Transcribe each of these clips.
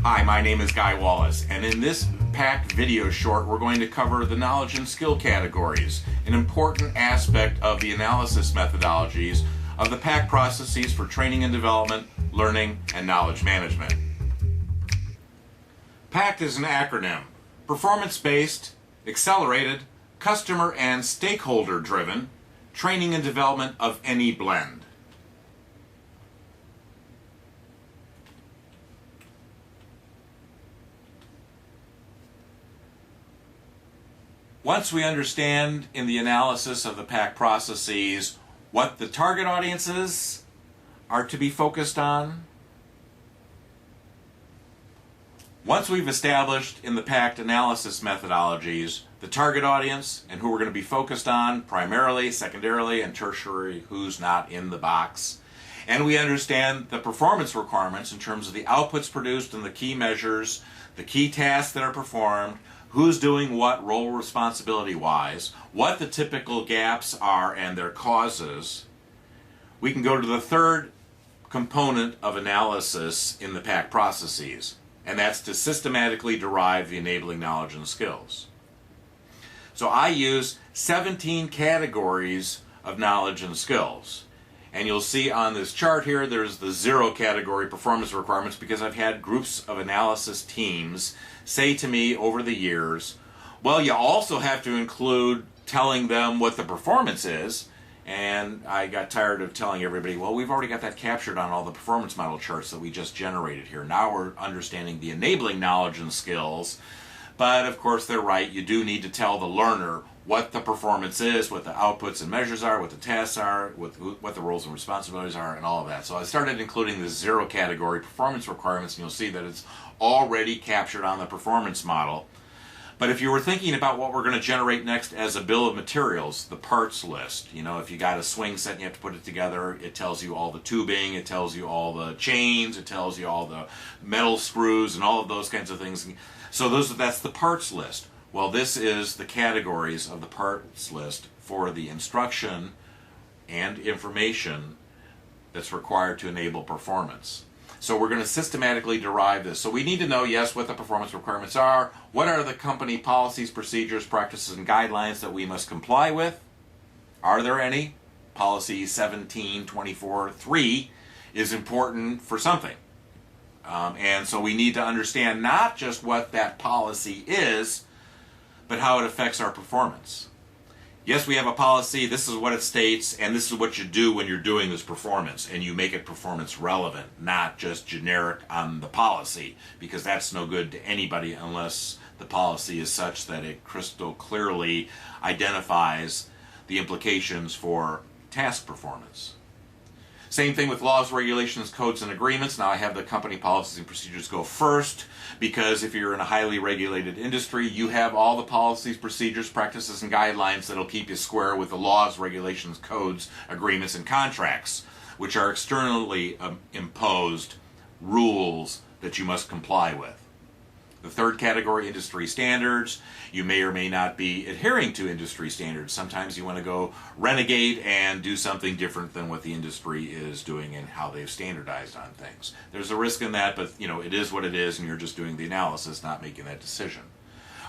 Hi, my name is Guy Wallace, and in this Pact video short, we're going to cover the knowledge and skill categories, an important aspect of the analysis methodologies of the Pact processes for training and development, learning, and knowledge management. Pact is an acronym: performance-based, accelerated, customer and stakeholder-driven training and development of any blend. Once we understand in the analysis of the Pact processes what the target audiences are to be focused on, once we've established in the Pact analysis methodologies the target audience and who we're going to be focused on primarily, secondarily, and tertiary, who's not in the box, and we understand the performance requirements in terms of the outputs produced and the key measures, the key tasks that are performed, who's doing what role responsibility-wise, what the typical gaps are and their causes, we can go to the third component of analysis in the Pact processes, and that's to systematically derive the enabling knowledge and skills. So I use 17 categories of knowledge and skills. And you'll see on this chart here, there's the 0 category performance requirements, because I've had groups of analysis teams say to me over the years, well, you also have to include telling them what the performance is. And I got tired of telling everybody, well, we've already got that captured on all the performance model charts that we just generated here. Now we're understanding the enabling knowledge and skills. But of course, they're right. You do need to tell the learner what the performance is, what the outputs and measures are, what the tasks are, what the roles and responsibilities are, and all of that. So I started including the 0 category performance requirements, and you'll see that it's already captured on the performance model. But if you were thinking about what we're going to generate next as a bill of materials, the parts list, you know, if you got a swing set and you have to put it together, it tells you all the tubing, it tells you all the chains, it tells you all the metal screws and all of those kinds of things. So that's the parts list. Well, this is the categories of the parts list for the instruction and information that's required to enable performance. So we're going to systematically derive this. So we need to know, yes, what the performance requirements are, what are the company policies, procedures, practices, and guidelines that we must comply with. Are there any? Policy 1724.3 is important for something. And so we need to understand not just what that policy is, but how it affects our performance. Yes, we have a policy, this is what it states, and this is what you do when you're doing this performance, and you make it performance relevant, not just generic on the policy, because that's no good to anybody unless the policy is such that it crystal clearly identifies the implications for task performance. Same thing with laws, regulations, codes, and agreements. Now I have the company policies and procedures go first, because if you're in a highly regulated industry, you have all the policies, procedures, practices, and guidelines that'll keep you square with the laws, regulations, codes, agreements, and contracts, which are externally imposed rules that you must comply with. The third category, industry standards. You may or may not be adhering to industry standards. Sometimes you want to go renegade and do something different than what the industry is doing and how they've standardized on things. There's a risk in that, but you know, it is what it is, and you're just doing the analysis, not making that decision.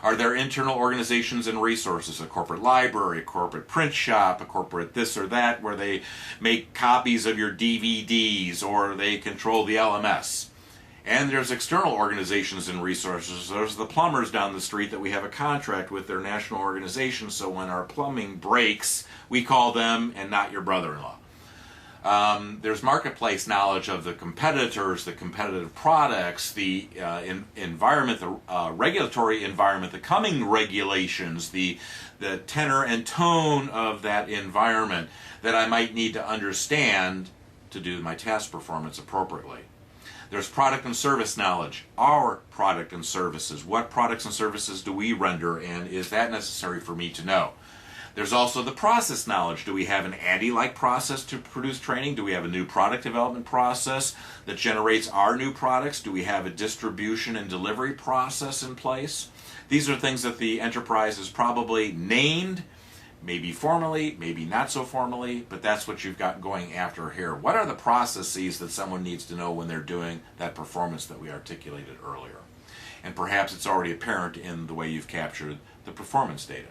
Are there internal organizations and resources, a corporate library, a corporate print shop, a corporate this or that, where they make copies of your DVDs or they control the LMS? And there's external organizations and resources. There's the plumbers down the street that we have a contract with their national organization, so when our plumbing breaks, we call them and not your brother-in-law. There's marketplace knowledge of the competitors, the competitive products, the environment, the regulatory environment, the coming regulations, the tenor and tone of that environment that I might need to understand to do my task performance appropriately. There's product and service knowledge, our product and services. What products and services do we render, and is that necessary for me to know? There's also the process knowledge. Do we have an ANDI-like process to produce training? Do we have a new product development process that generates our new products? Do we have a distribution and delivery process in place? These are things that the enterprise is probably named, maybe formally, maybe not so formally, but that's what you've got going after here. What are the processes that someone needs to know when they're doing that performance that we articulated earlier? And perhaps it's already apparent in the way you've captured the performance data.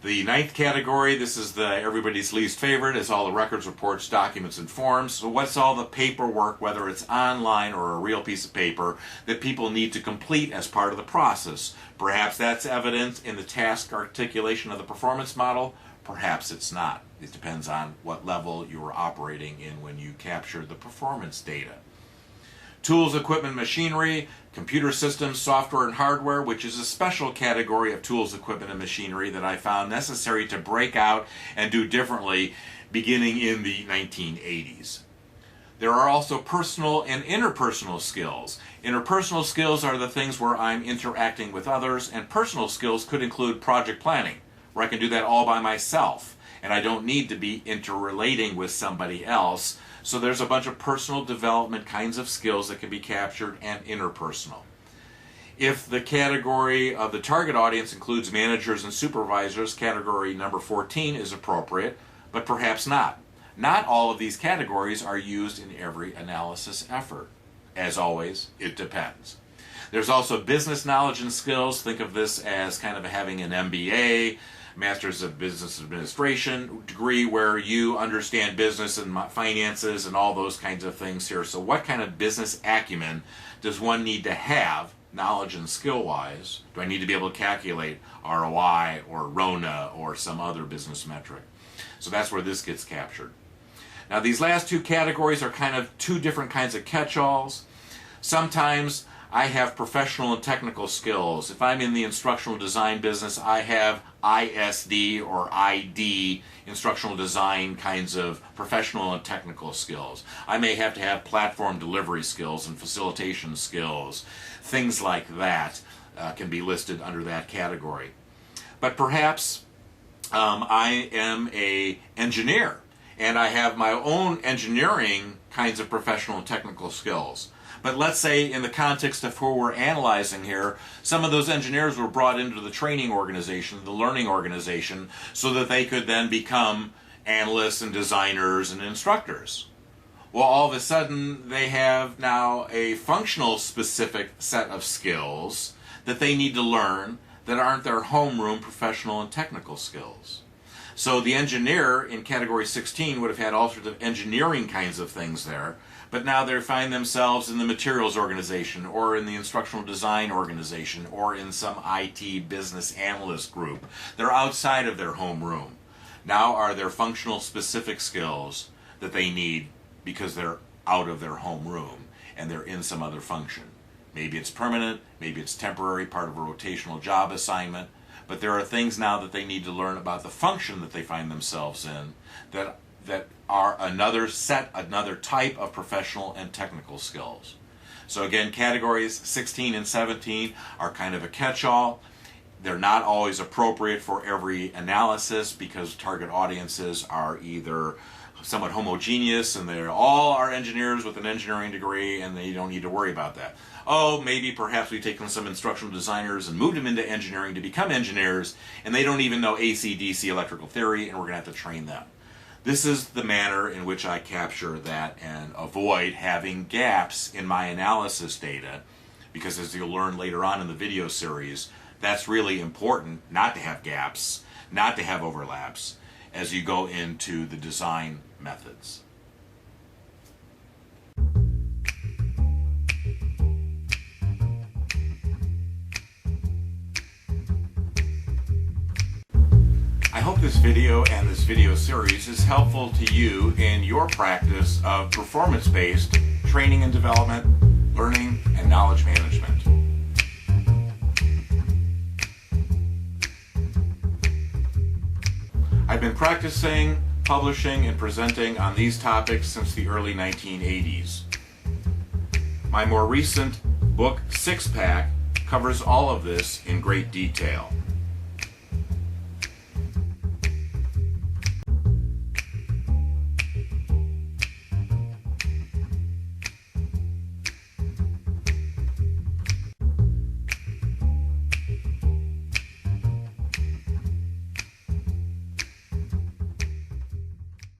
The ninth category, this is everybody's least favorite, is all the records, reports, documents, and forms. So what's all the paperwork, whether it's online or a real piece of paper, that people need to complete as part of the process? Perhaps that's evident in the task articulation of the performance model. Perhaps it's not. It depends on what level you were operating in when you captured the performance data. Tools, equipment, machinery, computer systems, software, and hardware, which is a special category of tools, equipment, and machinery that I found necessary to break out and do differently beginning in the 1980s. There are also personal and interpersonal skills. Interpersonal skills are the things where I'm interacting with others, and personal skills could include project planning, where I can do that all by myself, and I don't need to be interrelating with somebody else. So there's a bunch of personal development kinds of skills that can be captured, and interpersonal. If the category of the target audience includes managers and supervisors, category number 14 is appropriate, but perhaps not. Not all of these categories are used in every analysis effort. As always, it depends. There's also business knowledge and skills. Think of this as kind of having an MBA, Master's of Business Administration degree, where you understand business and finances and all those kinds of things here. So what kind of business acumen does one need to have, knowledge and skill-wise? Do I need to be able to calculate ROI or RONA or some other business metric? So that's where this gets captured. Now these last two categories are kind of two different kinds of catch-alls. Sometimes I have professional and technical skills. If I'm in the instructional design business, I have ISD or ID, instructional design kinds of professional and technical skills. I may have to have platform delivery skills and facilitation skills. Things like that can be listed under that category. But perhaps I am an engineer, and I have my own engineering kinds of professional and technical skills. But let's say in the context of who we're analyzing here, some of those engineers were brought into the training organization, the learning organization, so that they could then become analysts and designers and instructors. Well, all of a sudden they have now a functional specific set of skills that they need to learn that aren't their homeroom professional and technical skills. So the engineer in category 16 would have had all sorts of engineering kinds of things there, but now they find themselves in the materials organization or in the instructional design organization or in some IT business analyst group. They're outside of their homeroom. Now are there functional specific skills that they need because they're out of their homeroom and they're in some other function. Maybe it's permanent, maybe it's temporary, part of a rotational job assignment, but there are things now that they need to learn about the function that they find themselves in that are another type of professional and technical skills. So again, categories 16 and 17 are kind of a catch-all. They're not always appropriate for every analysis because target audiences are either somewhat homogeneous and they're all are engineers with an engineering degree and they don't need to worry about that. Oh, maybe perhaps we've taken some instructional designers and moved them into engineering to become engineers and they don't even know AC/DC electrical theory and we're going to have to train them. This is the manner in which I capture that and avoid having gaps in my analysis data, because as you'll learn later on in the video series, that's really important, not to have gaps, not to have overlaps as you go into the design methods. I hope this video and this video series is helpful to you in your practice of performance-based training and development, learning, and knowledge management. I've been practicing, publishing, and presenting on these topics since the early 1980s. My more recent book, Pact, covers all of this in great detail.